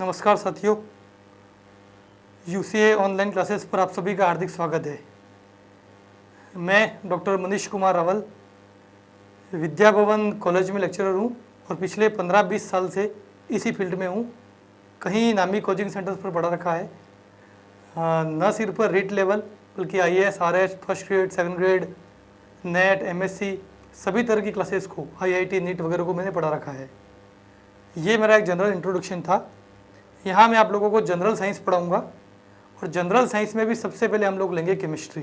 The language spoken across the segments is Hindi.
नमस्कार साथियों, यूसीए ऑनलाइन क्लासेस पर आप सभी का हार्दिक स्वागत है। मैं डॉक्टर मनीष कुमार रावल विद्या भवन कॉलेज में लेक्चरर हूँ और पिछले 15-20 साल से इसी फील्ड में हूँ। कहीं नामी कोचिंग सेंटर्स पर पढ़ा रखा है, न सिर्फ रीट लेवल बल्कि IAS, RS, first grade, second grade, net, MSc सभी तरह की क्लासेस को, IIT, नीट वगैरह को मैंने पढ़ा रखा है। ये मेरा एक जनरल इंट्रोडक्शन था। यहाँ मैं आप लोगों को जनरल साइंस पढ़ाऊँगा और जनरल साइंस में भी सबसे पहले हम लोग लेंगे केमिस्ट्री।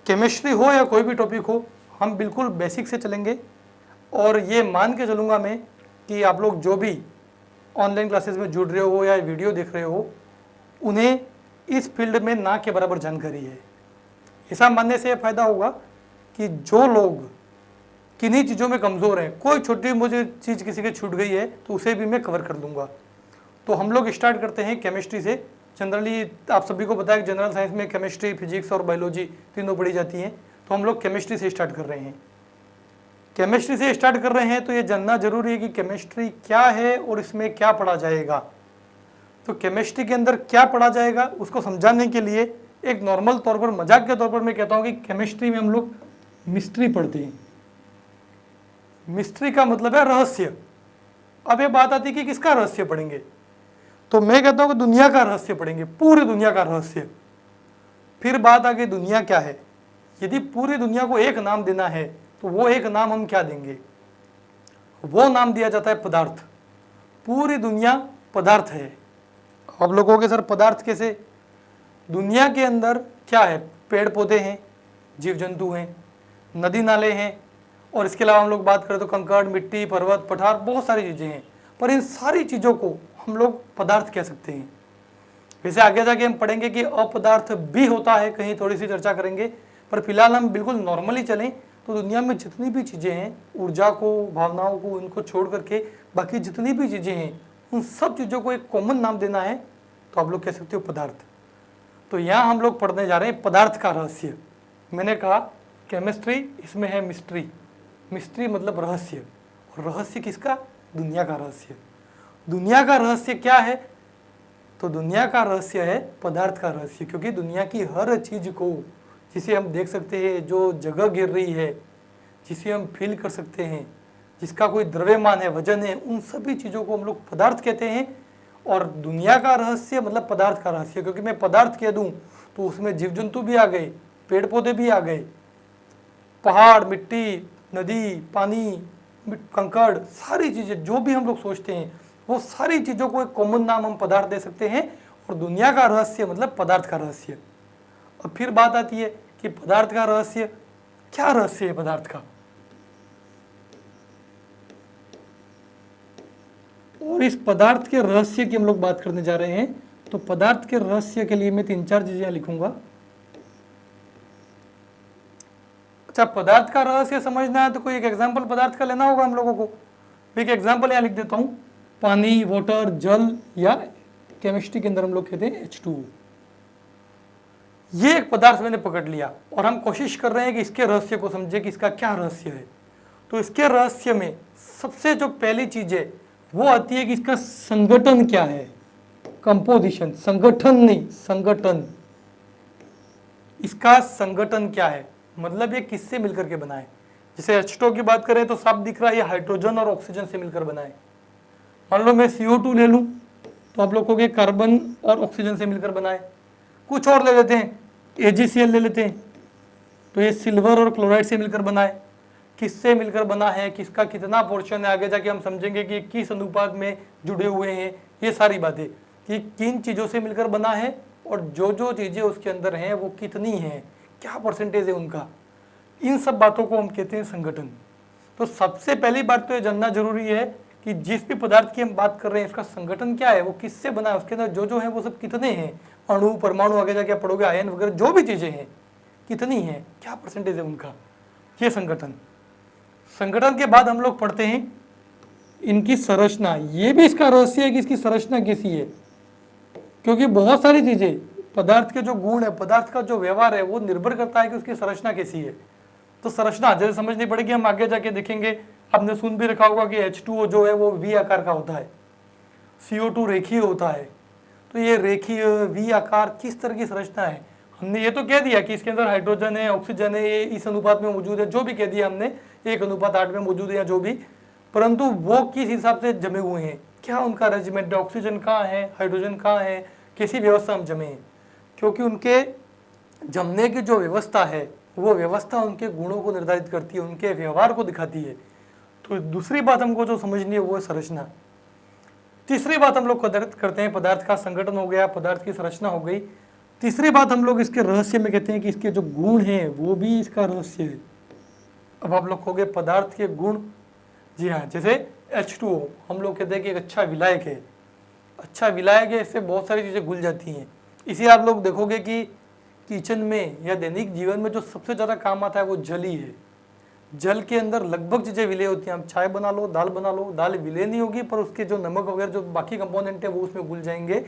केमिस्ट्री हो या कोई भी टॉपिक हो, हम बिल्कुल बेसिक से चलेंगे और ये मान के चलूँगा मैं कि आप लोग जो भी ऑनलाइन क्लासेस में जुड़ रहे हो या वीडियो देख रहे हो, उन्हें इस फील्ड में ना के बराबर जानकारी है। ऐसा मानने से फ़ायदा होगा कि जो लोग किन्हीं चीज़ों में कमज़ोर हैं, कोई छोटी मुझे चीज़ किसी की छूट गई है तो उसे भी मैं कवर कर लूँगा। तो हम लोग स्टार्ट करते हैं केमिस्ट्री से। जनरली आप सभी को पता है कि जनरल साइंस में केमिस्ट्री, फिजिक्स और बायोलॉजी तीनों पढ़ी जाती हैं, तो हम लोग केमिस्ट्री से स्टार्ट कर रहे हैं। केमिस्ट्री से स्टार्ट कर रहे हैं तो ये जानना जरूरी है कि केमिस्ट्री क्या है और इसमें क्या पढ़ा जाएगा। तो केमिस्ट्री के अंदर क्या पढ़ा जाएगा उसको समझाने के लिए एक नॉर्मल तौर पर, मजाक के तौर पर मैं कहता हूँ कि केमिस्ट्री में हम लोग मिस्ट्री पढ़ते हैं। मिस्ट्री का मतलब है रहस्य। अब ये बात आती है कि किसका रहस्य पढ़ेंगे, तो मैं कहता हूं कि दुनिया का रहस्य पढ़ेंगे, पूरी दुनिया का रहस्य। फिर बात आ गई दुनिया क्या है। यदि पूरी दुनिया को एक नाम देना है तो वो एक नाम हम क्या देंगे, वो नाम दिया जाता है पदार्थ। पूरी दुनिया पदार्थ है। अब लोग कहोगे सर पदार्थ कैसे? दुनिया के अंदर क्या है? पेड़ पौधे हैं, जीव जंतु हैं, नदी नाले हैं, और इसके अलावा हम लोग बात करें तो कंकड़, मिट्टी, पर्वत, पठार, बहुत सारी चीज़ें हैं। पर इन सारी चीज़ों को हम लोग पदार्थ कह सकते हैं। वैसे आगे जाके हम पढ़ेंगे कि अपदार्थ भी होता है, कहीं थोड़ी सी चर्चा करेंगे, पर फिलहाल हम बिल्कुल नॉर्मली चलें तो दुनिया में जितनी भी चीज़ें हैं, ऊर्जा को, भावनाओं को, इनको छोड़ करके बाकी जितनी भी चीज़ें हैं, उन सब चीज़ों को एक कॉमन नाम देना है तो आप लोग कह सकते हो पदार्थ। तो यहाँ हम लोग पढ़ने जा रहे हैं पदार्थ का रहस्य। मैंने कहा केमिस्ट्री, इसमें है मिस्ट्री। मिस्ट्री मतलब रहस्य, और रहस्य किसका? दुनिया का रहस्य। दुनिया का रहस्य क्या है? तो दुनिया का रहस्य है पदार्थ का रहस्य, क्योंकि दुनिया की हर चीज को, जिसे हम देख सकते हैं, जो जगह गिर रही है, जिसे हम फील कर सकते हैं, जिसका कोई द्रव्यमान है, वजन है, उन सभी चीज़ों को हम लोग पदार्थ कहते हैं। और दुनिया का रहस्य मतलब पदार्थ का रहस्य, क्योंकि मैं पदार्थ कह दूँ तो उसमें जीव जंतु भी आ गए, पेड़ पौधे भी आ गए, पहाड़, मिट्टी, नदी, पानी, कंकड़, सारी चीज़ें जो भी हम लोग सोचते हैं, वो सारी चीज़ों को एक कॉमन नाम हम पदार्थ दे सकते हैं। और दुनिया का रहस्य मतलब पदार्थ का रहस्य। अब फिर बात आती है कि पदार्थ का रहस्य, क्या रहस्य है पदार्थ का? और इस पदार्थ के रहस्य की हम लोग बात करने जा रहे हैं। तो पदार्थ के रहस्य के लिए मैं 3-4 चीजें लिखूंगा। अच्छा, पदार्थ का रहस्य समझना है तो कोई एक एग्जाम्पल पदार्थ का लेना होगा हम लोगों को। एक एग्जाम्पल यहाँ लिख देता हूँ, पानी, वाटर, जल, या केमिस्ट्री के अंदर हम लोग कहते हैं H2O। ये एक पदार्थ मैंने पकड़ लिया और हम कोशिश कर रहे हैं कि इसके रहस्य को समझे कि इसका क्या रहस्य है। तो इसके रहस्य में सबसे जो पहली चीज है वो आती है कि इसका संगठन क्या है। कंपोजिशन, संगठन नहीं, संगठन। इसका संगठन क्या है, मतलब ये किससे मिलकर के बना है। जैसे H2O की बात करें तो साफ दिख रहा है ये हाइड्रोजन और ऑक्सीजन से मिलकर बना है। मान लो मैं CO2 ले लूं तो आप लोगों के कार्बन और ऑक्सीजन से मिलकर बना है। कुछ और ले लेते हैं, AgCl ले लेते हैं, तो ये सिल्वर और क्लोराइड से मिलकर बना है। किससे मिलकर बना है, किसका कितना पोर्शन है, आगे जाके हम समझेंगे कि किस अनुपात में जुड़े हुए हैं। ये सारी बातें कि किन चीज़ों से मिलकर बना है और जो जो चीज़ें उसके अंदर हैं वो कितनी हैं, क्या परसेंटेज है उनका, इन सब बातों को हम कहते हैं संगठन। तो सबसे पहली बात तो ये जानना जरूरी है कि जिस भी पदार्थ की हम बात कर रहे हैं इसका संगठन क्या है, वो किससे बना है, उसके अंदर जो जो है वो सब कितने हैं, अणु, परमाणु, आगे जाके आप पढ़ोगे आयन वगैरह, जो भी चीज़ें हैं कितनी हैं, क्या परसेंटेज है उनका, ये संगठन। संगठन के बाद हम लोग पढ़ते हैं इनकी संरचना। ये भी इसका रहस्य है कि इसकी संरचना कैसी है, क्योंकि बहुत सारी चीजें, पदार्थ के जो गुण है, पदार्थ का जो व्यवहार है, वो निर्भर करता है कि उसकी संरचना कैसी है। तो संरचना जैसे समझनी पड़ेगी, हम आगे जाके देखेंगे। आपने सुन भी रखा होगा कि H2O जो है वो V आकार का होता है। CO2 रेखीय होता है। तो ये रेखीय V आकार किस तरह की संरचना है? हमने ये तो कह दिया कि इसके अंदर हाइड्रोजन है, ऑक्सीजन है, ये इस अनुपात में मौजूद है, जो भी कह दिया हमने 1:8 में मौजूद है या जो भी, परंतु वो किस हिसाब से जमे हुए हैं, क्या उनका अरेंजमेंट है, ऑक्सीजन कहाँ है, हाइड्रोजन कहाँ है, कैसी व्यवस्था में जमे हैं, क्योंकि उनके जमने की जो व्यवस्था है वो व्यवस्था उनके गुणों को निर्धारित करती है, उनके व्यवहार को दिखाती है। तो दूसरी बात हमको जो समझनी है वो है संरचना। तीसरी बात हम लोग करते हैं, पदार्थ का संगठन हो गया, पदार्थ की संरचना हो गई। तीसरी बात हम लोग इसके रहस्य में कहते हैं कि इसके जो गुण हैं वो भी इसका रहस्य है। अब आप लोग कहोगे पदार्थ के गुण, जी हाँ, जैसे H2O हम लोग कहते हैं कि एक अच्छा विलायक है, अच्छा विलायक है, इससे बहुत सारी चीज़ें घुल जाती हैं। इसी आप लोग देखोगे कि किचन में या दैनिक जीवन में जो सबसे ज़्यादा काम आता है वो जल ही है। जल के अंदर लगभग चीज़ें विलय होती हैं। आप चाय बना लो, दाल बना लो, दाल विलय नहीं होगी पर उसके जो नमक वगैरह जो बाकी कंपोनेंट है वो उसमें घुल जाएंगे।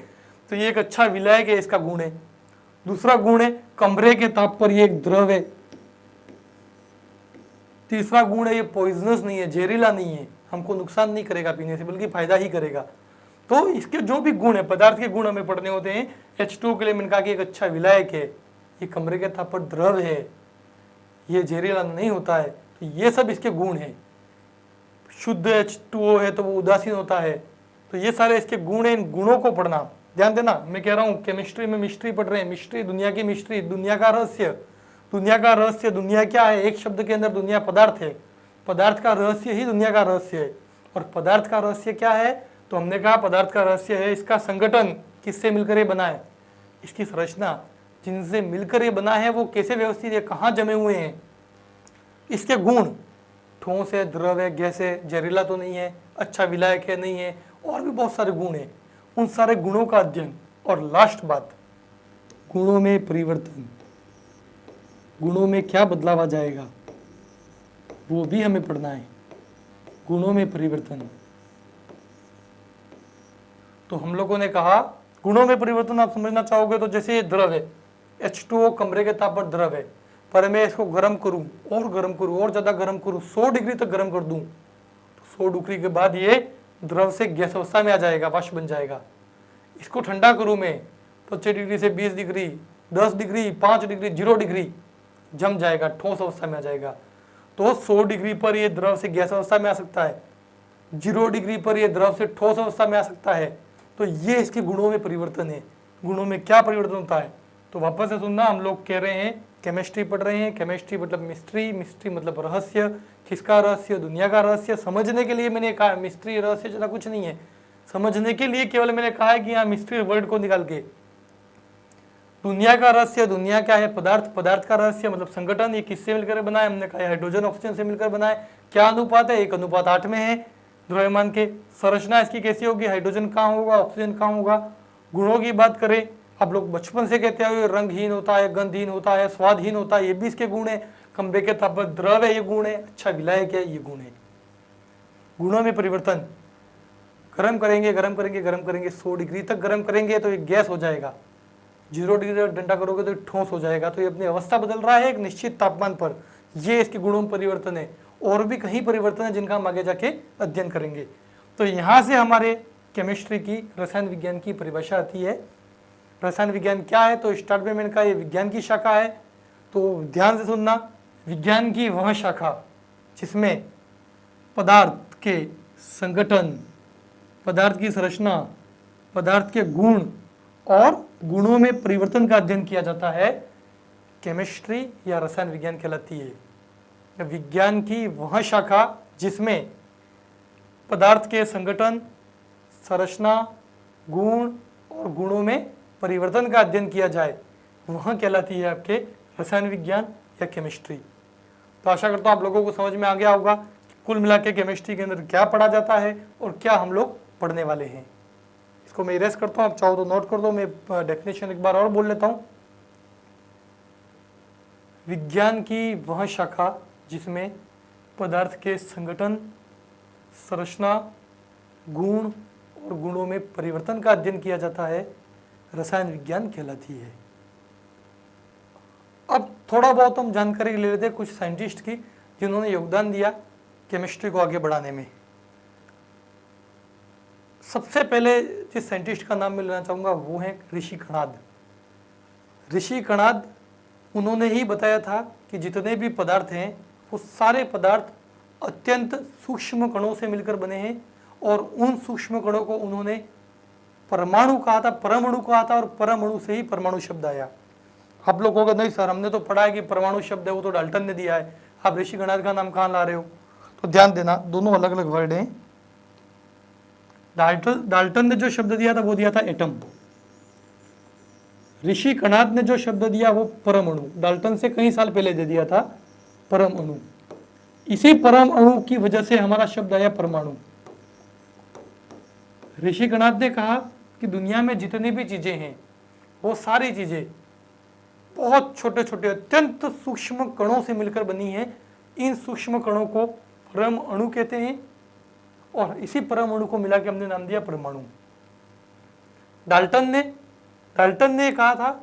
तो ये एक अच्छा विलायक है, इसका गुण है। दूसरा गुण है कमरे के ताप पर ये एक द्रव है। तीसरा गुण है ये पॉइजनस नहीं है, जहरीला नहीं है, हमको नुकसान नहीं करेगा पीने से, बल्कि फायदा ही करेगा। तो इसके जो भी गुण है, पदार्थ के गुण हमें पढ़ने होते हैं। H2O के लिए मैंने कहा कि एक अच्छा विलायक है, ये कमरे के ताप पर द्रव है, ये जहरीला नहीं होता है, तो ये सब इसके गुण हैं। शुद्ध H2O है तो वो उदासीन होता है, तो ये सारे इसके गुण हैं। इन गुणों को पढ़ना, ध्यान देना, मैं कह रहा हूँ केमिस्ट्री में मिस्ट्री पढ़ रहे हैं, मिस्ट्री दुनिया की मिस्ट्री, दुनिया का रहस्य। दुनिया का रहस्य, दुनिया क्या है? एक शब्द के अंदर दुनिया पदार्थ है, पदार्थ का रहस्य ही दुनिया का रहस्य है। और पदार्थ का रहस्य क्या है? तो हमने कहा पदार्थ का रहस्य है इसका संगठन, किससे मिलकर ये बना है, इसकी संरचना, जिनसे मिलकर ये बना है वो कैसे व्यवस्थित है, कहाँ जमे हुए हैं, इसके गुण, ठोस है, द्रव है, गैस है, जहरीला तो नहीं है, अच्छा विलायक है, नहीं है, और भी बहुत सारे गुण हैं। उन सारे गुणों का अध्ययन। और लास्ट बात, गुणों में परिवर्तन, गुणों में क्या बदलाव आ जाएगा वो भी हमें पढ़ना है। गुणों में परिवर्तन, तो हम लोगों ने कहा गुणों में परिवर्तन आप समझना चाहोगे तो जैसे ये द्रव है, H2O कमरे के ताप पर द्रव है, पर मैं इसको गर्म करूं और ज़्यादा गर्म करूं, 100 डिग्री तक गर्म कर दूं, तो 100 डिग्री के बाद ये द्रव से गैस अवस्था में आ जाएगा, वाष्प बन जाएगा। इसको ठंडा करूं मैं 25 डिग्री से 20 डिग्री, 10 डिग्री, 5 डिग्री, 0 डिग्री, जम जाएगा, ठोस अवस्था में आ जाएगा। तो 100 डिग्री पर ये द्रव से गैस अवस्था में आ सकता है, 0 डिग्री पर ये द्रव से ठोस अवस्था में आ सकता है। तो ये इसके गुणों में परिवर्तन है। गुणों में क्या परिवर्तन होता है? तो वापस से सुनना, हम लोग कह रहे हैं केमिस्ट्री पढ़ रहे हैं, केमिस्ट्री मतलब मिस्ट्री, मिस्ट्री मतलब रहस्य, किसका रहस्य, दुनिया का रहस्य। समझने के लिए मैंने कहा मिस्ट्री रहस्य ज़्यादा कुछ नहीं है, समझने के लिए केवल मैंने कहा है कि यहाँ मिस्ट्री वर्ड को निकाल के दुनिया का रहस्य, दुनिया क्या है, पदार्थ, पदार्थ का रहस्य मतलब संगठन, ये किससे मिलकर बना है, हमने कहा हाइड्रोजन ऑक्सीजन से मिलकर बना है। क्या अनुपात है? 1:8 में है द्रव्यमान के। संरचना इसकी कैसी होगी? हाइड्रोजन कहाँ होगा, ऑक्सीजन कहाँ होगा। गुणों की बात करें, आप लोग बचपन से कहते हैं रंगहीन होता है, गंधहीन होता है, स्वादहीन होता है, ये भी इसके गुण है। कमरे के ताप पर द्रव है, ये गुण है। अच्छा विलायक है, ये गुण है। गुणों में परिवर्तन, गर्म करेंगे 100 डिग्री तक गर्म करेंगे तो ये गैस हो जाएगा, 0 डिग्री तक ठंडा करोगे तो ये ठोस हो जाएगा। तो ये अपनी अवस्था बदल रहा है एक निश्चित तापमान पर, ये इसके गुणों में परिवर्तन है। और भी कहीं परिवर्तन है जिनका हम आगे जाके अध्ययन करेंगे। तो यहाँ से हमारे केमिस्ट्री की, रसायन विज्ञान की परिभाषा आती है। रसायन विज्ञान क्या है? तो स्टार्ट में मैंने कहा ये विज्ञान की शाखा है। तो ध्यान से सुनना, विज्ञान की वह शाखा जिसमें पदार्थ के संगठन, पदार्थ की संरचना, पदार्थ के गुण और गुणों में परिवर्तन का अध्ययन किया जाता है, केमिस्ट्री या रसायन विज्ञान कहलाती है। विज्ञान की वह शाखा जिसमें पदार्थ के संगठन, संरचना, गुण और गुणों में परिवर्तन का अध्ययन किया जाए, वह कहलाती है आपके रसायन विज्ञान या केमिस्ट्री। तो आशा करता हूँ आप लोगों को समझ में आ गया होगा कुल मिला के केमिस्ट्री के अंदर क्या पढ़ा जाता है और क्या हम लोग पढ़ने वाले हैं। इसको मैं इरेज करता हूँ, आप चाहो तो नोट कर दो। मैं डेफिनेशन एक बार और बोल लेता हूँ। विज्ञान की वह शाखा जिसमें पदार्थ के संगठन, संरचना, गुण और गुणों में परिवर्तन का अध्ययन किया जाता है, रसायन विज्ञान कहलाती है। अब थोड़ा बहुत हम जानकारी ले लेते हैं कुछ साइंटिस्ट की जिन्होंने योगदान दिया केमिस्ट्री को आगे बढ़ाने में। सबसे पहले जिस साइंटिस्ट का नाम मैं लेना चाहूँगा वो है ऋषि कणाद। ऋषि कणाद उन्होंने ही बताया था कि जितने भी पदार्थ हैं वो सारे पदार्थ अत्यंत सूक्ष्म कणों से मिलकर बने हैं, और उन सूक्ष्म कणों को उन्होंने परमाणु कहा था, परमाणु कहा था, और परमाणु से ही परमाणु शब्द आया। आप लोग कहोगे नहीं सर हमने तो पढ़ा है कि परमाणु शब्द है वो तो डाल्टन ने दिया है, आप ऋषि कणाद का नाम कहाँ ला रहे हो? तो ध्यान देना दोनों अलग अलग वर्ड हैं। डाल्टन ने जो शब्द दिया था वो दिया था एटम, ऋषि कणाद ने जो शब्द दिया वो परमाणु, डाल्टन से कई साल पहले दे दिया था परमाणु। इसी परमाणु की वजह से हमारा शब्द आया परमाणु। ऋषि कणाद ने कहा कि दुनिया में जितनी भी चीजें हैं वो सारी चीजें बहुत छोटे छोटे अत्यंत सूक्ष्म कणों से मिलकर बनी है। इन सूक्ष्म कणों को परमाणु कहते हैं, और इसी परमाणु को मिला के हमने नाम दिया परमाणु। डाल्टन ने कहा था,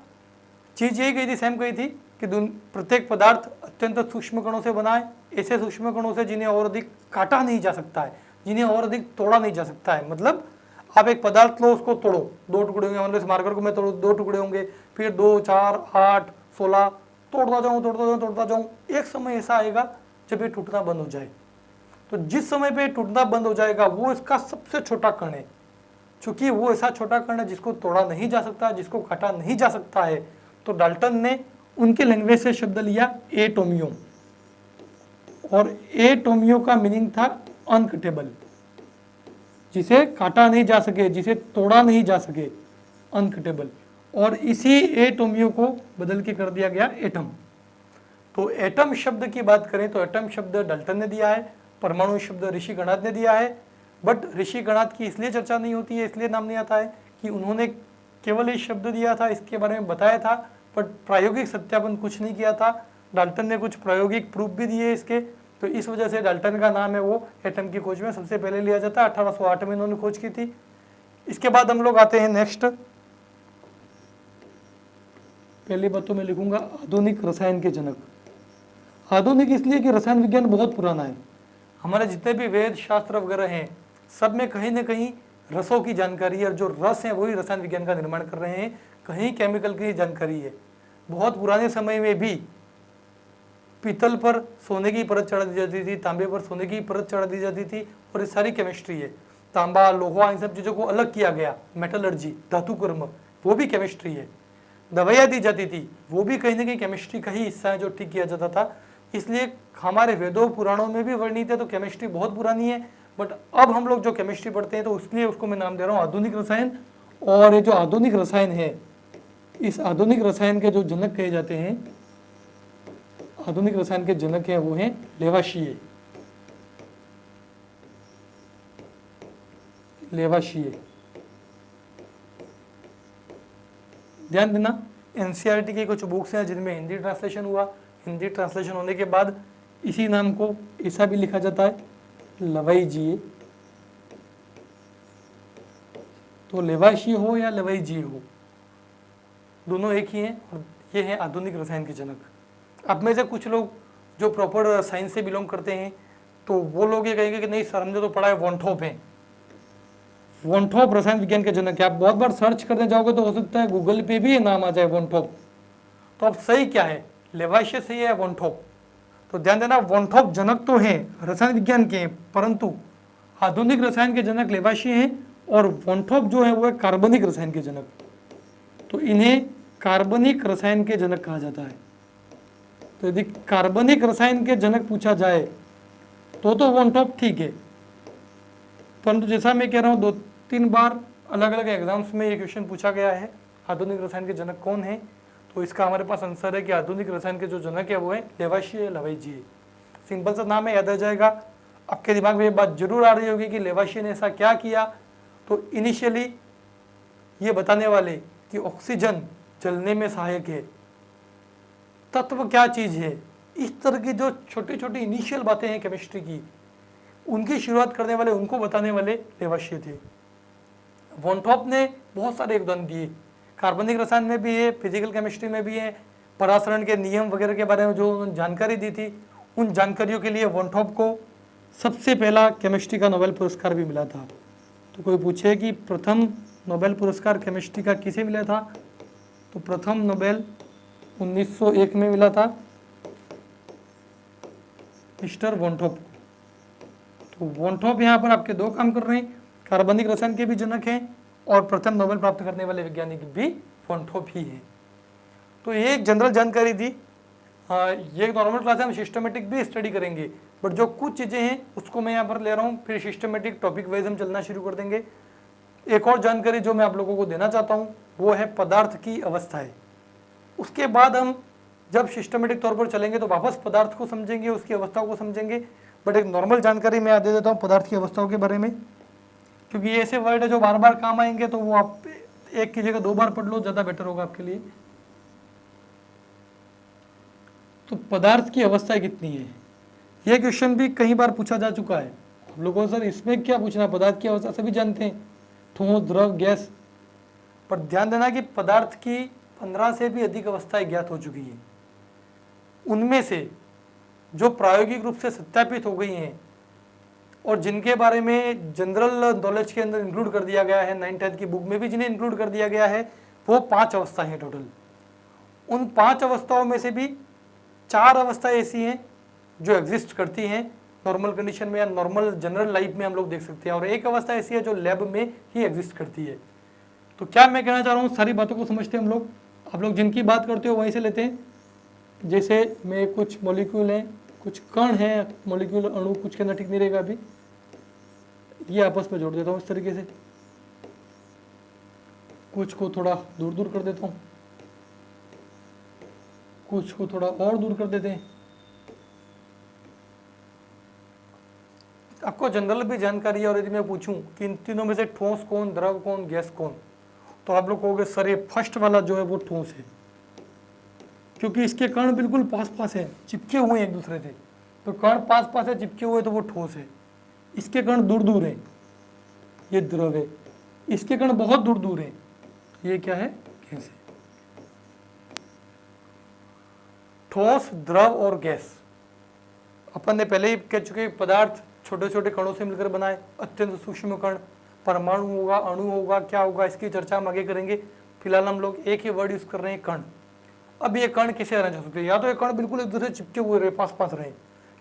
चीज यही कही थी, सेम कही थी कि प्रत्येक पदार्थ अत्यंत सूक्ष्म कणों से बना है, ऐसे सूक्ष्म कणों से जिन्हें और अधिक काटा नहीं जा सकता है, जिन्हें और अधिक तोड़ा नहीं जा सकता है। मतलब आप एक पदार्थ लो, उसको तोड़ो, 2 टुकड़े होंगे, मतलब इस मार्कर को मैं तोड़ो 2 टुकड़े होंगे, फिर 2, 4, 8, 16 तोड़ता जाऊं, एक समय ऐसा आएगा जब ये टूटना बंद हो जाए। तो जिस समय पे टूटना बंद हो जाएगा वो इसका सबसे छोटा कण है। चूंकि वो ऐसा छोटा कण है जिसको तोड़ा नहीं जा सकता, जिसको काटा नहीं जा सकता है, तो डाल्टन ने उनके लैंग्वेज से शब्द लिया एटोमियो, और एटोमियो का मीनिंग था अनकटेबल, जिसे काटा नहीं जा सके, जिसे तोड़ा नहीं जा सके, अनकटेबल। और इसी एटोमियो को बदल के कर दिया गया एटम। तो एटम शब्द की बात करें तो एटम शब्द डाल्टन ने दिया है, परमाणु शब्द ऋषि कणाद ने दिया है। बट ऋषि कणाद की इसलिए चर्चा नहीं होती है, इसलिए नाम नहीं आता है कि उन्होंने केवल ये शब्द दिया था, इसके बारे में बताया था, बट प्रायोगिक सत्यापन कुछ नहीं किया था। डाल्टन ने कुछ प्रायोगिक प्रूफ भी दिए इसके, तो इस वजह से डाल्टन का नाम है वो एटम की खोज में सबसे पहले लिया जाता है। 1808 में इन्होंने खोज की थी। इसके बाद हम लोग आते हैं नेक्स्ट, पहली बात तो मैं लिखूंगा आधुनिक रसायन के जनक। आधुनिक इसलिए कि रसायन विज्ञान बहुत पुराना है। हमारे जितने भी वेद शास्त्र वगैरह हैं सब में कहीं ना कहीं रसों की जानकारी है, और जो रस है वही रसायन विज्ञान का निर्माण कर रहे हैं। कहीं केमिकल की जानकारी है। बहुत पुराने समय में भी पीतल पर सोने की परत चढ़ा दी जाती थी, तांबे पर सोने की परत चढ़ा दी जाती थी, और ये सारी केमिस्ट्री है। तांबा, लोहा, इन सब चीज़ों को अलग किया गया, मेटलर्जी, धातु कर्म, वो भी केमिस्ट्री है। दवाइयाँ दी जाती थी, वो भी कहीं ना कहीं केमिस्ट्री का ही हिस्सा है जो ठीक किया जाता था। इसलिए हमारे वेदों पुराणों में भी वर्णित है, तो केमिस्ट्री बहुत पुरानी है। बट अब हम लोग जो केमिस्ट्री पढ़ते हैं तो इसलिए उसको मैं नाम दे रहा हूँ आधुनिक रसायन। और ये जो आधुनिक रसायन है, इस आधुनिक रसायन के जो जनक कहे जाते हैं, आधुनिक रसायन के जनक हैं वो हैं लेवाशिये। ध्यान देना, एनसीईआरटी की कुछ बुक्स हैं जिनमें हिंदी ट्रांसलेशन हुआ। हिंदी ट्रांसलेशन होने के बाद इसी नाम को ऐसा भी लिखा जाता है लवाइजिए। तो लेवाशिये हो या लवाइजिए हो, दोनों एक ही हैं, और ये है आधुनिक रसायन के जनक। अब में से कुछ लोग जो प्रॉपर साइंस से बिलोंग करते हैं तो वो लोग ये कहेंगे कि नहीं सर हमने तो पढ़ा है वॉन्थोप है, वॉन्थोप रसायन विज्ञान के जनक है। आप बहुत बार सर्च करने जाओगे तो हो सकता है गूगल पे भी ये नाम आ जाए वॉन्थोप। तो अब सही क्या है, लेवाशिये सही है या वॉन्थोप? तो ध्यान देना, वॉन्थोप जनक तो हैं रसायन विज्ञान के हैं, परंतु आधुनिक रसायन के जनक लेवाशिये हैं, और वॉन्थोप जो है वो है कार्बनिक रसायन के जनक। तो इन्हें कार्बनिक रसायन के जनक कहा जाता है। तो यदि कार्बनिक रसायन के जनक पूछा जाए तो वॉन्थोप ठीक है, परंतु जैसा मैं कह रहा हूँ 2-3 बार अलग अलग एग्जाम्स में ये क्वेश्चन पूछा गया है, आधुनिक रसायन के जनक कौन है? तो इसका हमारे पास आंसर है कि आधुनिक रसायन के जो जनक है वो है लेवाशिये, लवाइजिये। सिंपल सा नाम है, याद आ जाएगा। आपके दिमाग में ये बात जरूर आ रही होगी कि लेवाशिये ने ऐसा क्या किया। तो इनिशियली ये बताने वाले कि ऑक्सीजन जलने में सहायक है, तत्व क्या चीज़ है, इस तरह की जो छोटी छोटी इनिशियल बातें हैं केमिस्ट्री की, उनकी शुरुआत करने वाले, उनको बताने वाले लेवाशिये थे। वॉन्थोप ने बहुत सारे योगदान दिए, कार्बनिक रसायन में भी है, फिजिकल केमिस्ट्री में भी है, परासरण के नियम वगैरह के बारे में जो जानकारी दी थी, उन जानकारियों के लिए वॉन्थोप को सबसे पहला केमिस्ट्री का नोबेल पुरस्कार भी मिला था। तो कोई पूछे कि प्रथम नोबेल पुरस्कार केमिस्ट्री का किसे मिला था, तो प्रथम नोबेल 1901 में मिला था मिस्टर वॉन्ट्रॉप। तो वॉन्ट्रॉप यहाँ पर आपके दो काम कर रहे हैं, कार्बनिक रसायन के भी जनक हैं और प्रथम नोबेल प्राप्त करने वाले वैज्ञानिक भी वॉन्ट्रॉप ही है। तो ये एक जनरल जानकारी थी। ये नॉर्मल क्लास है, हम सिस्टमेटिक भी स्टडी करेंगे, बट जो कुछ चीज़ें हैं उसको मैं यहाँ पर ले रहा हूँ, फिर सिस्टमेटिक टॉपिक वाइज हम चलना शुरू कर देंगे। एक और जानकारी जो मैं आप लोगों को देना चाहता हूँ वो है पदार्थ की अवस्थाएं। उसके बाद हम जब सिस्टमेटिक तौर पर चलेंगे तो वापस पदार्थ को समझेंगे, उसकी अवस्थाओं को समझेंगे, बट एक नॉर्मल जानकारी मैं दे देता हूँ पदार्थ की अवस्थाओं के बारे में, क्योंकि ये ऐसे वर्ड है जो बार बार काम आएंगे, तो वो आप एक की जगह 2 बार पढ़ लो, ज़्यादा बेटर होगा आपके लिए। तो पदार्थ की अवस्था कितनी है, ये क्वेश्चन भी कई बार पूछा जा चुका है आप लोगों को, सर इसमें क्या पूछना, पदार्थ की अवस्था सभी जानते हैं, ठोस, द्रव, गैस, पर ध्यान देना कि पदार्थ की 15 से भी अधिक अवस्थाएं ज्ञात हो चुकी हैं। उनमें से जो प्रायोगिक रूप से सत्यापित हो गई हैं और जिनके बारे में जनरल नॉलेज के अंदर इंक्लूड कर दिया गया है, 9th की बुक में भी जिन्हें इंक्लूड कर दिया गया है, वो 5 अवस्थाएं हैं टोटल। उन 5 अवस्थाओं में से भी 4 अवस्थाएं ऐसी हैं जो एग्जिस्ट करती हैं नॉर्मल कंडीशन में या नॉर्मल जनरल लाइफ में हम लोग देख सकते हैं, और एक अवस्था ऐसी है जो लैब में ही एग्जिस्ट करती है। तो क्या मैं कहना चाह रहा हूँ, सारी बातों को समझते हैं हम लोग, आप लोग जिनकी बात करते हो वहीं से लेते हैं। जैसे में कुछ मॉलिक्यूल हैं, कुछ कण हैं, मॉलिक्यूल अणु कुछ के अंदर ठीक नहीं रहेगा, अभी ये आपस में जोड़ देता हूँ इस तरीके से, कुछ को थोड़ा दूर दूर कर देता हूँ, कुछ को थोड़ा और दूर कर देते हैं। आपको जनरल भी जानकारी है, और यदि मैं पूछूं कि इन तीनों में से ठोस कौन, द्रव कौन, गैस कौन, तो आप लोग कहोगे सर ये फर्स्ट वाला जो है वो ठोस है, क्योंकि इसके कण बिल्कुल पास पास है, चिपके हुए हैं एक दूसरे से, तो कण पास पास है, चिपके हुए, तो वो ठोस है। इसके कण दूर दूर हैं, ये द्रव है। इसके कण बहुत दूर दूर हैं, ये क्या है, गैस है। ठोस, द्रव और गैस अपन ने पहले ही कह चुके, पदार्थ छोटे छोटे कणों से मिलकर बनाए, अत्यंत सूक्ष्म कण, परमाणु होगा, अणु होगा, क्या होगा, इसकी चर्चा हम आगे करेंगे। फिलहाल हम लोग एक ही वर्ड यूज कर रहे हैं, कण। अब ये कण किसे रहना चाह सकते हैं, या तो ये कण बिल्कुल एक दूसरे से चिपके हुए रहे, पास पास रहे,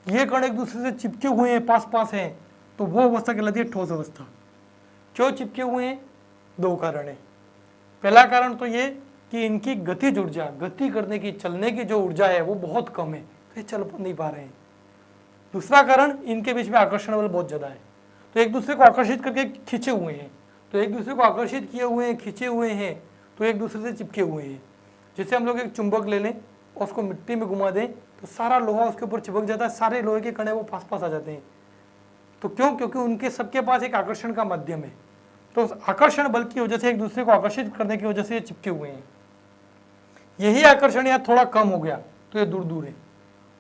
ये कण एक दूसरे से चिपके हुए हैं, पास पास हैं, तो वो अवस्था कहलाती है ठोस अवस्था। क्यों चिपके हुए हैं, 2 कारण है। पहला कारण तो ये कि इनकी गतिज ऊर्जा, गति करने की, चलने की जो ऊर्जा है वो बहुत कम है, तो ये चल नहीं पा रहे हैं। दूसरा कारण, इनके बीच में आकर्षण बल बहुत ज्यादा है, तो एक दूसरे को आकर्षित करके खींचे हुए हैं, तो एक दूसरे को आकर्षित किए हुए हैं, खींचे हुए हैं, तो एक दूसरे से चिपके हुए हैं। जैसे हम लोग एक चुंबक ले लें और उसको मिट्टी में घुमा दें तो सारा लोहा उसके ऊपर चिपक जाता है, सारे लोहे के कण वो पास पास आ जाते हैं। तो क्यों, क्योंकि उनके सबके पास एक आकर्षण का माध्यम है, तो आकर्षण बल की वजह से, एक दूसरे को आकर्षित करने की वजह से ये चिपके हुए हैं। यही आकर्षण यहाँ थोड़ा कम हो गया तो ये दूर दूर है,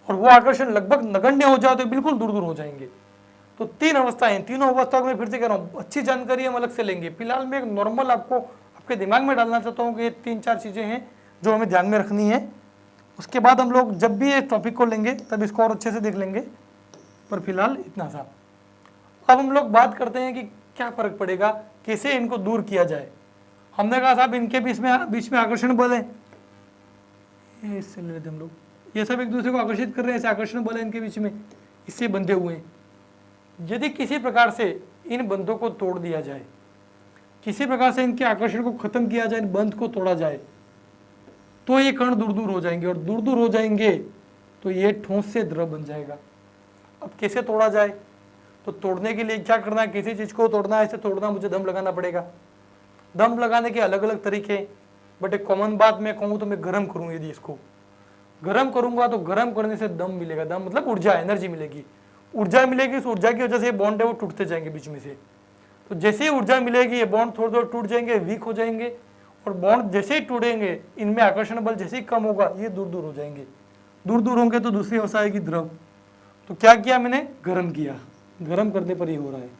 और वो आकर्षण लगभग नगण्य हो जाए तो बिल्कुल दूर दूर हो जाएंगे। तो 3 अवस्थाएं, तीनों अवस्थाओं में फिर से कह रहा हूँ, अच्छी जानकारी हम अलग से लेंगे। फिलहाल मैं एक नॉर्मल आपको आपके दिमाग में डालना चाहता हूँ कि ये 3-4 चीजें हैं जो हमें ध्यान में रखनी है। उसके बाद हम लोग जब भी ये टॉपिक को लेंगे तब इसको और अच्छे से देख लेंगे, पर फिलहाल इतना सा। अब हम लोग बात करते हैं कि क्या फर्क पड़ेगा, कैसे इनको दूर किया जाए। हमने कहा साहब इनके बीच में आकर्षण बल है, इससे ले लेते हम लोग, ये सब एक दूसरे को आकर्षित कर रहे हैं, ऐसे आकर्षण बल है इनके बीच में, इससे बंधे हुए हैं। यदि किसी प्रकार से इन बंधों को तोड़ दिया जाए, किसी प्रकार से इनके आकर्षण को खत्म किया जाए, इन बंध को तोड़ा जाए, तो ये कण दूर दूर हो जाएंगे, और दूर दूर हो जाएंगे तो ये ठोस से द्रव बन जाएगा। अब कैसे तोड़ा जाए, तो तोड़ने के लिए क्या करना है, किसी चीज को तोड़ना है, ऐसे तोड़ना, मुझे दम लगाना पड़ेगा। दम लगाने के अलग अलग तरीके, बट एक कॉमन बात मैं कहूँ तो मैं गर्म करूँ, यदि इसको गर्म करूंगा तो गर्म करने से दम मिलेगा, दम मतलब ऊर्जा, एनर्जी मिलेगी, ऊर्जा मिलेगी, उस ऊर्जा की वजह से बॉन्ड है वो टूटते जाएंगे बीच में से। तो जैसे ही ऊर्जा मिलेगी ये बॉन्ड थोड़े थोड़े टूट जाएंगे, वीक हो जाएंगे, और बॉन्ड जैसे ही टूटेंगे, इनमें आकर्षण बल जैसे ही कम होगा ये दूर दूर हो जाएंगे। दूर दूर होंगे तो दूसरी अवस्था आएगी द्रव। तो क्या किया मैंने, गर्म किया, गर्म करने पर ही हो रहा है।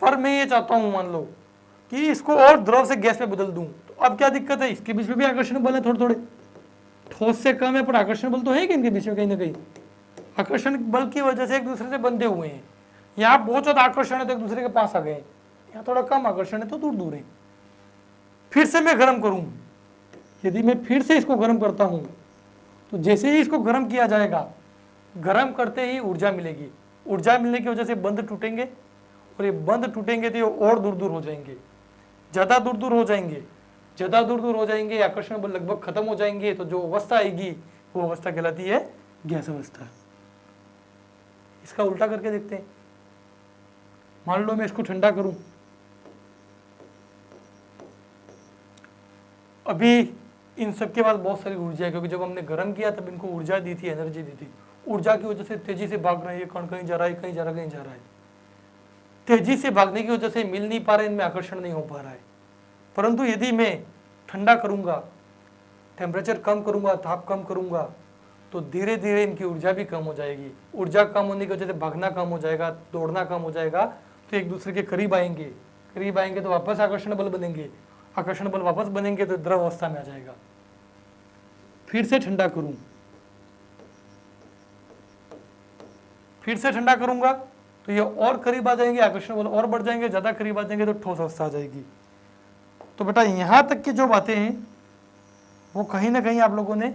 पर मैं ये चाहता हूं, मान लो कि इसको और द्रव से गैस में बदल दूं, तो अब क्या दिक्कत है, इसके बीच में भी आकर्षण बल है थोड़े थोड़े, ठोस से कम है पर आकर्षण बल तो है कि इनके बीच में कहीं ना कहीं, आकर्षण बल की वजह से एक दूसरे से बंधे हुए हैं। यहाँ बहुत ज्यादा आकर्षण है तो एक दूसरे के पास आ गए, यहाँ थोड़ा कम आकर्षण है तो दूर दूर है। फिर से मैं गर्म करूं, यदि मैं फिर से इसको गर्म करता हूं तो जैसे ही इसको गर्म किया जाएगा, गर्म करते ही ऊर्जा मिलेगी, ऊर्जा मिलने की वजह से बंध टूटेंगे और ये बंध टूटेंगे तो ये और दूर दूर हो जाएंगे, ज़्यादा दूर दूर हो जाएंगे, ज़्यादा दूर दूर हो जाएंगे, आकर्षण बल लगभग खत्म हो जाएंगे, तो जो अवस्था आएगी वो अवस्था कहलाती है गैस अवस्था। इसका उल्टा करके देखते हैं। मान लो मैं इसको ठंडा करूं, अभी इन सब के पास बहुत सारी ऊर्जा है, क्योंकि जब हमने गर्म किया तब इनको ऊर्जा दी थी, एनर्जी दी थी। ऊर्जा की वजह से तेजी से भाग रहे हैं, कण कहीं जा रहा है, कहीं जा रहा है, कहीं जा रहा है। तेजी से भागने की वजह से मिल नहीं पा रहे, इनमें आकर्षण नहीं हो पा रहा है। परंतु यदि मैं ठंडा करूंगा, टेम्परेचर कम करूंगा, ताप कम करूंगा, तो धीरे धीरे इनकी ऊर्जा भी कम हो जाएगी। ऊर्जा कम होने की वजह से भागना कम हो जाएगा, दौड़ना कम हो जाएगा, तो एक दूसरे के करीब आएंगे, करीब आएंगे तो वापस आकर्षण बल बनेंगे, आकर्षण बल वापस बनेंगे तो द्रव अवस्था में आ जाएगा। फिर से ठंडा करूं, फिर से ठंडा करूंगा तो ये और करीब आ जाएंगे, आकर्षण बल और बढ़ जाएंगे, ज्यादा करीब आ जाएंगे तो ठोस अवस्था आ जाएगी। तो बेटा यहां तक की जो बातें हैं वो कहीं ना कहीं आप लोगों ने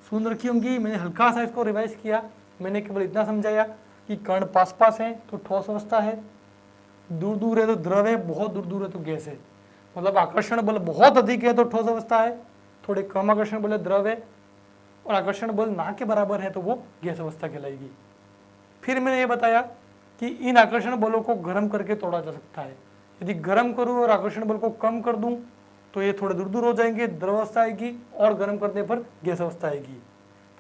सुन रखी होंगी। मैंने हल्का सा इसको रिवाइज किया, मैंने केवल इतना समझाया कि कण पास पास है तो ठोस अवस्था है, दूर दूर है तो द्रव है, बहुत दूर दूर है तो गैस है। मतलब आकर्षण बल बहुत अधिक है तो ठोस अवस्था है, थोड़े कम आकर्षण बल है द्रव है, और आकर्षण बल ना के बराबर है तो वो गैस अवस्था कहलाएगी। फिर मैंने ये बताया कि इन आकर्षण बलों को गर्म करके तोड़ा जा सकता है। यदि गर्म करूं और आकर्षण बल को कम कर दूं तो ये थोड़े दूर दूर हो जाएंगे, द्रव अवस्था आएगी, और गर्म करने पर गैस अवस्था आएगी।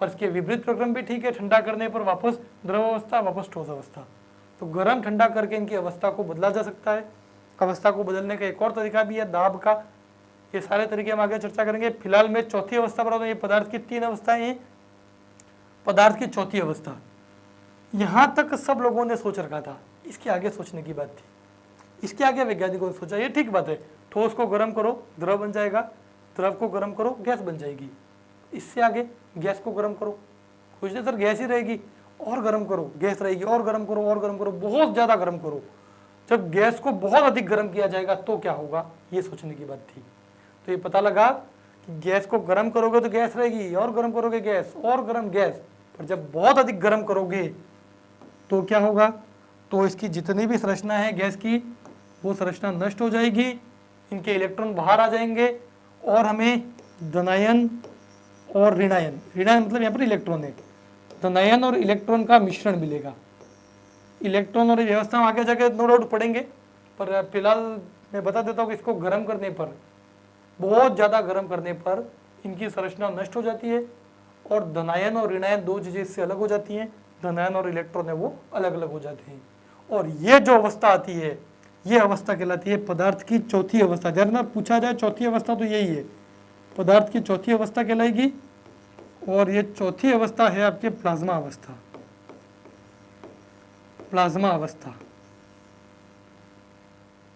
पर इसके विपरीत प्रक्रम भी ठीक है, ठंडा करने पर वापस द्रव अवस्था, वापस ठोस अवस्था। तो गर्म ठंडा करके इनकी अवस्था को बदला जा सकता है। अवस्था को बदलने का एक और तरीका भी है दाब का। ये सारे तरीके हम आगे चर्चा करेंगे। फिलहाल में चौथी अवस्था पर, ये पदार्थ की 3 अवस्थाएं हैं, पदार्थ की चौथी अवस्था। यहां तक सब लोगों ने सोच रखा था, इसके आगे सोचने की बात थी। इसके आगे वैज्ञानिकों ने सोचा ये ठीक बात है, ठोस को गर्म करो द्रव बन जाएगा, द्रव को गर्म करो गैस बन जाएगी। इससे आगे गैस को गर्म करो, कुछ देर तक गैस ही रहेगी, और गर्म करो गैस रहेगी, और गर्म करो, और गर्म करो, बहुत ज्यादा गर्म करो। जब गैस को बहुत अधिक गर्म किया जाएगा तो क्या होगा, ये सोचने की बात थी। तो ये पता लगा कि गैस को गर्म करोगे तो गैस रहेगी, और गर्म करोगे गैस, और गर्म गैस। पर जब बहुत अधिक गर्म करोगे तो क्या होगा, तो इसकी जितनी भी संरचना है गैस की, वो संरचना नष्ट हो जाएगी, इनके इलेक्ट्रॉन बाहर आ जाएंगे, और हमें धनायन और ऋणायन, ऋणायन मतलब यहाँ पर इलेक्ट्रॉन है, धनायन और इलेक्ट्रॉन का मिश्रण मिलेगा। इलेक्ट्रॉन और व्यवस्था में आगे जाके नो डाउट पढ़ेंगे, पर फिलहाल मैं बता देता हूँ कि इसको गर्म करने पर, बहुत ज़्यादा गर्म करने पर इनकी संरचना नष्ट हो जाती है, और धनायन और ऋणायन 2 चीज़ें इससे अलग हो जाती हैं, धनायन और इलेक्ट्रॉन है वो अलग अलग हो जाते हैं। और ये जो अवस्था आती है, ये अवस्था कहलाती है पदार्थ की चौथी अवस्था। जब ना पूछा जाए चौथी अवस्था तो यही है, पदार्थ की चौथी अवस्था कहलाएगी। और ये चौथी अवस्था है आपके प्लाज्मा अवस्था, प्लाज्मा अवस्था।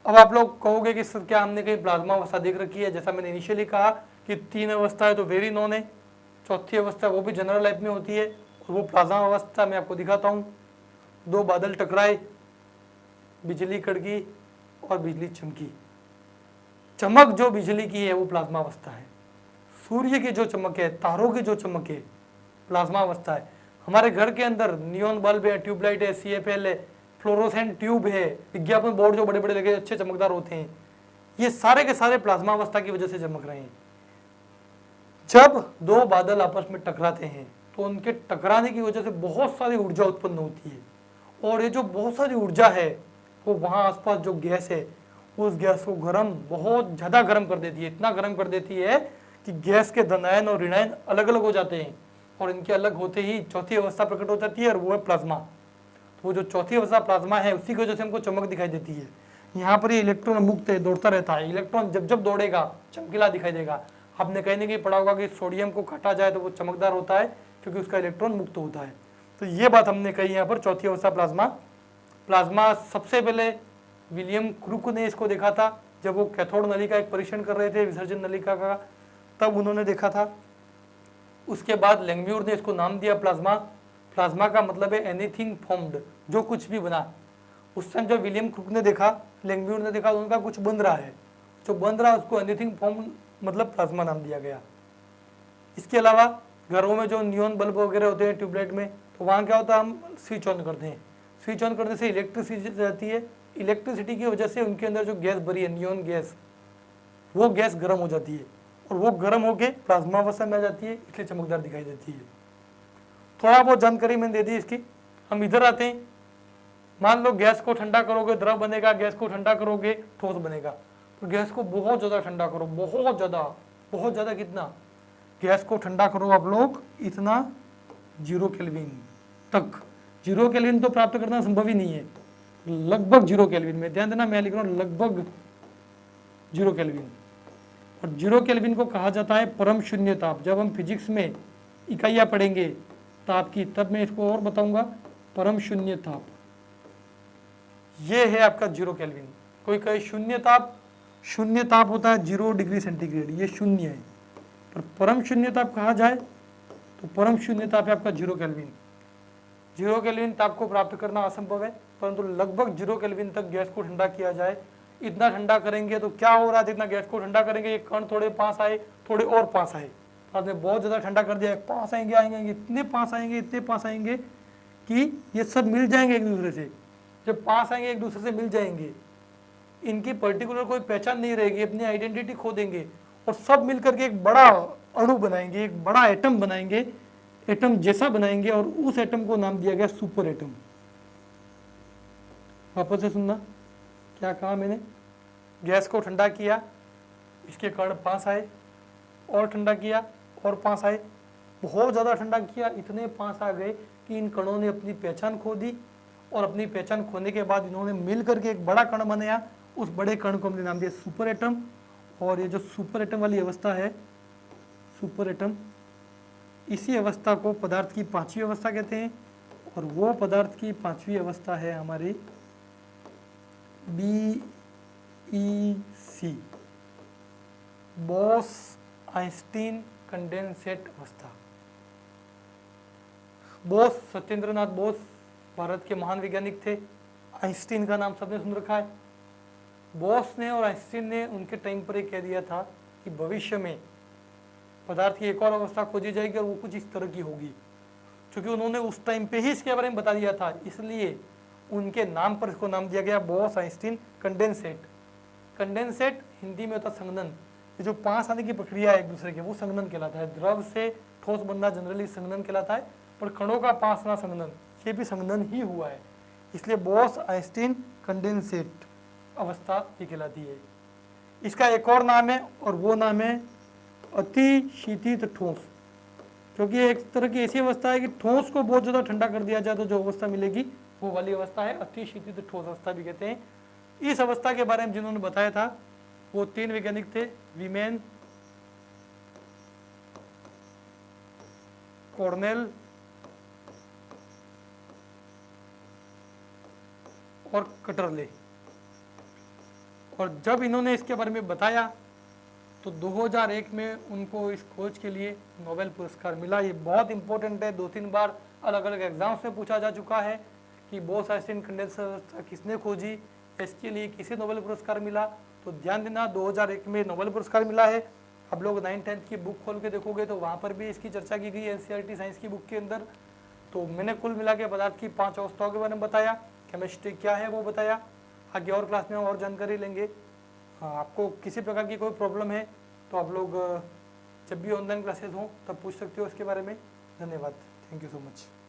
अब आप लोग कहोगे कि सर क्या हमने कहीं प्लाज्मा अवस्था देख रखी है। जैसा मैंने इनिशियली कहा कि 3 अवस्था है तो वेरी नॉन है, चौथी अवस्था वो भी जनरल लाइफ में होती है, और वो प्लाज्मा अवस्था मैं आपको दिखाता हूँ। 2 बादल टकराए, बिजली कड़की और बिजली चमकी। चमक जो बिजली की है वो प्लाज्मा अवस्था है। सूर्य की जो चमक है, तारों की जो चमक है, प्लाज्मा अवस्था है। हमारे घर के अंदर नियॉन बल्ब है, ट्यूबलाइट है, CFL है, फ्लोरोसेंट ट्यूब है, विज्ञापन बोर्ड जो बड़े बड़े लगे अच्छे चमकदार होते हैं, ये सारे के सारे प्लाज्मा अवस्था की वजह से चमक रहे हैं। जब 2 बादल आपस में टकराते हैं तो उनके टकराने की वजह से बहुत सारी ऊर्जा उत्पन्न होती है, और ये जो बहुत सारी ऊर्जा है वो वहाँ आसपास जो गैस है उस गैस को गर्म, बहुत ज़्यादा गर्म कर देती है। इतना गर्म कर देती है कि गैस के धनायन और ऋणायन अलग अलग हो जाते हैं, और इनके अलग होते ही चौथी अवस्था प्रकट हो जाती है, और वो है प्लाज्मा। तो वो जो चौथी अवस्था प्लाज्मा है उसी की वजह से हमको चमक दिखाई देती है। यहाँ पर ये इलेक्ट्रॉन मुक्त है, दौड़ता रहता है। इलेक्ट्रॉन जब जब दौड़ेगा चमकीला दिखाई देगा। आपने कहीं ना कहीं पढ़ा होगा कि सोडियम को काटा जाए तो वो चमकदार होता है, क्योंकि उसका इलेक्ट्रॉन मुक्त होता है। तो ये बात हमने कही यहाँ पर, चौथी अवस्था प्लाज्मा। प्लाज्मा सबसे पहले विलियम क्रूक ने इसको देखा था, जब वो कैथोड नली का एक परीक्षण कर रहे थे, विसर्जन नलिका का, तब उन्होंने देखा था। उसके बाद लैंगम्यूर ने इसको नाम दिया प्लाज्मा। प्लाज्मा का मतलब है एनीथिंग फॉर्म्ड, जो कुछ भी बना। उस टाइम जब विलियम क्रुक ने देखा, लैंगम्यूर ने देखा, तो उनका कुछ बन रहा है, जो बन रहा है उसको एनीथिंग फॉर्म मतलब प्लाज्मा नाम दिया गया। इसके अलावा घरों में जो नियॉन बल्ब वगैरह होते हैं ट्यूबलाइट में, तो वहाँ क्या होता है, हम स्विच ऑन करते हैं, स्विच ऑन करने से इलेक्ट्रिसिटी जाती है, इलेक्ट्रिसिटी की वजह से उनके अंदर जो गैस भरी है नियॉन गैस, वो गैस गर्म हो जाती है और वो गर्म होके प्लाज्मा अवस्था में आ जाती है, इसलिए चमकदार दिखाई देती है। थोड़ा बहुत जानकारी मैंने दे दी इसकी। हम इधर आते हैं, मान लो गैस को ठंडा करोगे द्रव बनेगा, गैस को ठंडा करोगे ठोस बनेगा। तो गैस को बहुत ज़्यादा ठंडा करो, बहुत ज़्यादा कितना, गैस को ठंडा करो आप लोग इतना 0 केल्विन तक। 0 केल्विन तो प्राप्त करना संभव ही नहीं है, लगभग 0 केल्विन में, ध्यान देना मैं लिख रहा हूँ लगभग 0 केल्विन। और 0 केल्विन को कहा जाता है परम शून्य ताप। जब हम फिजिक्स में इकाइयाँ पढ़ेंगे ताप की, तब मैं इसको और बताऊंगा, परम शून्य ताप। ये है आपका 0 केल्विन। कोई कहे शून्य ताप होता है 0 डिग्री सेंटीग्रेड, ये शून्य है। पर परम शून्य ताप कहा जाए तो परम शून्य ताप है आपका 0 केल्विन। 0 केल्विन ताप को प्राप्त करना असंभव है, परंतु लगभग 0 केल्विन तक गैस को ठंडा किया जाए। इतना ठंडा करेंगे तो क्या हो रहा है, जितना गैस को ठंडा करेंगे ये कण थोड़े पास आए, थोड़े और पास आए। आपने बहुत ज़्यादा ठंडा कर दिया, पास आएंगे, इतने पास आएंगे कि ये सब मिल जाएंगे एक दूसरे से। जब पास आएंगे एक दूसरे से मिल जाएंगे, इनकी पर्टिकुलर कोई पहचान नहीं रहेगी, अपनी आइडेंटिटी खो देंगे और सब मिल करके एक बड़ा अणु बनाएंगे, एक बड़ा एटम बनाएंगे, एटम जैसा बनाएंगे, और उस एटम को नाम दिया गया सुपर एटम। वापस से सुनना, क्या कहा मैंने, गैस को ठंडा किया, इसके कण पास आए, और ठंडा किया और पास आए, बहुत ज़्यादा ठंडा किया, इतने पास आ गए कि इन कणों ने अपनी पहचान खो दी, और अपनी पहचान खोने के बाद इन्होंने मिल करके एक बड़ा कण बनाया। उस बड़े कण को हमने नाम दिया सुपर एटम। और ये जो सुपर एटम वाली अवस्था है, सुपर एटम, इसी अवस्था को पदार्थ की 5वीं अवस्था कहते हैं। और वो पदार्थ की 5वीं अवस्था है हमारी BEC, बोस आइंस्टीन कंडेंसेट अवस्था। बोस, सत्येंद्रनाथ बोस भारत के महान वैज्ञानिक थे। आइंस्टीन का नाम सबने सुन रखा है। बोस ने और आइंस्टीन ने उनके टाइम पर कह दिया था कि भविष्य में पदार्थ की एक और अवस्था खोजी जाएगी और वो कुछ इस तरह की होगी। क्योंकि उन्होंने उस टाइम पे ही इसके बारे में बता दिया था, इसलिए उनके नाम पर इसको नाम दिया गया Bose Einstein condensate. Condensate Hindi में होता संघनन। ये जो पास आने की प्रक्रिया है एक दूसरे के, वो संघनन कहलाता है। द्रव से ठोस बनना जनरली संघनन कहलाता है, पर कणों का पास आना संघनन, ये भी संघनन ही हुआ है, इसलिए बोस आइंस्टीन कंडेंसेट अवस्था भी कहलाती है। इसका एक और नाम है, और वो नाम है अति शीतित ठोस। क्योंकि एक तरह की ऐसी अवस्था है कि ठोस को बहुत ज़्यादा ठंडा कर दिया जाए तो जो अवस्था मिलेगी वो वाली अवस्था है अति शीतित ठोस अवस्था भी कहते हैं। इस अवस्था के बारे में जिन्होंने बताया था वो 3 वैज्ञानिक थे, वीमेन, कॉर्नेल और कटरले। और जब इन्होंने इसके बारे में बताया तो 2001 में उनको इस खोज के लिए नोबेल पुरस्कार मिला। ये बहुत इंपॉर्टेंट है, 2-3 बार अलग अलग एग्जाम्स में पूछा जा चुका है कि बोस आइंस्टीन कंडेंसर अवस्था किसने खोजी, इसके लिए किसे नोबेल पुरस्कार मिला। तो ध्यान देना 2001 में नोबेल पुरस्कार मिला है। आप लोग 9th-10th की बुक खोल के देखोगे तो वहाँ पर भी इसकी चर्चा की गई है NCERT साइंस की बुक के अंदर। तो मैंने कुल मिला के पदार्थ की 5 अवस्थाओं के बारे में बताया, केमिस्ट्री क्या है वो बताया। आगे और क्लास में और जानकारी लेंगे। हाँ, आपको किसी प्रकार की कोई प्रॉब्लम है तो आप लोग जब भी ऑनलाइन क्लासेस हों तब पूछ सकते हो इसके बारे में। धन्यवाद, थैंक यू सो मच।